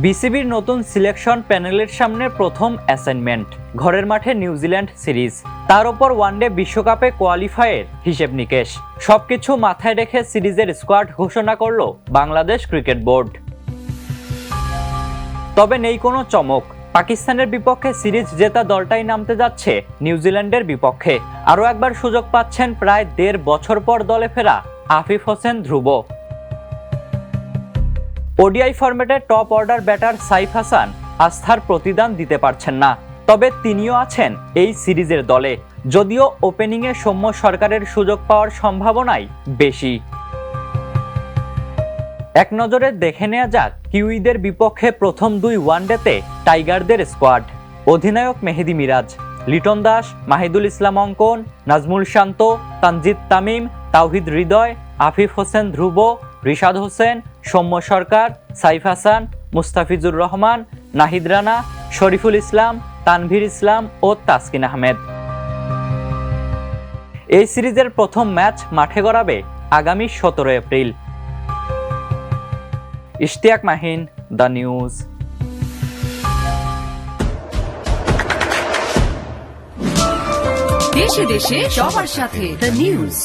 বিসিবির নতুন সিলেকশন প্যানেলের সামনে প্রথম অ্যাসাইনমেন্ট, ঘরের মাঠে নিউজিল্যান্ড সিরিজ, তার উপর ওয়ানডে বিশ্বকাপে কোয়ালিফায়ের হিসেব নিকেশ, সবকিছু মাথায় রেখে সিরিজের স্কোয়াড ঘোষণা করল বাংলাদেশ ক্রিকেট বোর্ড। তবে নেই কোনো চমক, পাকিস্তানের বিপক্ষে সিরিজ জেতা দলটাই নামতে যাচ্ছে নিউজিল্যান্ডের বিপক্ষে। আরও একবার সুযোগ পাচ্ছেন প্রায় 1.5 বছর পর দলে ফেরা আফিফ হোসেন ধ্রুব। ওডিআই ফরম্যাটে top order batter Saif Hasan আস্থার প্রতিদান দিতে পারছেন না, তবে তিনিও আছেন এই সিরিজের দলে, যদিও ওপেনিংয়ে সৌম্য সরকারের সুযোগ পাওয়ার সম্ভাবনাই বেশি। এক নজরে দেখে নেওয়া যাক কিউইদের বিপক্ষে প্রথম 2 ওয়ানডেতে টাইগারদের স্কোয়াড। অধিনায়ক মেহেদী মিরাজ, লিটন দাস, মাহিদুল ইসলাম অঙ্কন, নাজমুল শান্ত, তানজিদ তামিম, তাওহিদ হৃদয়, আফিফ হোসেন ধ্রুব, রিশাদ হোসেন, সৌম্য সরকার, সাইফ হাসান, মুস্তাফিজুর রহমান, নাহিদ রানা, শরীফুল ইসলাম, তানভীর ইসলাম ও তাসকিন আহমেদ। এই সিরিজের প্রথম ম্যাচ মাঠে গড়াবে আগামী 17 April. Ishtiaq Mahin, the news. দেশে দেশে সবার সাথে দ্য নিউজ।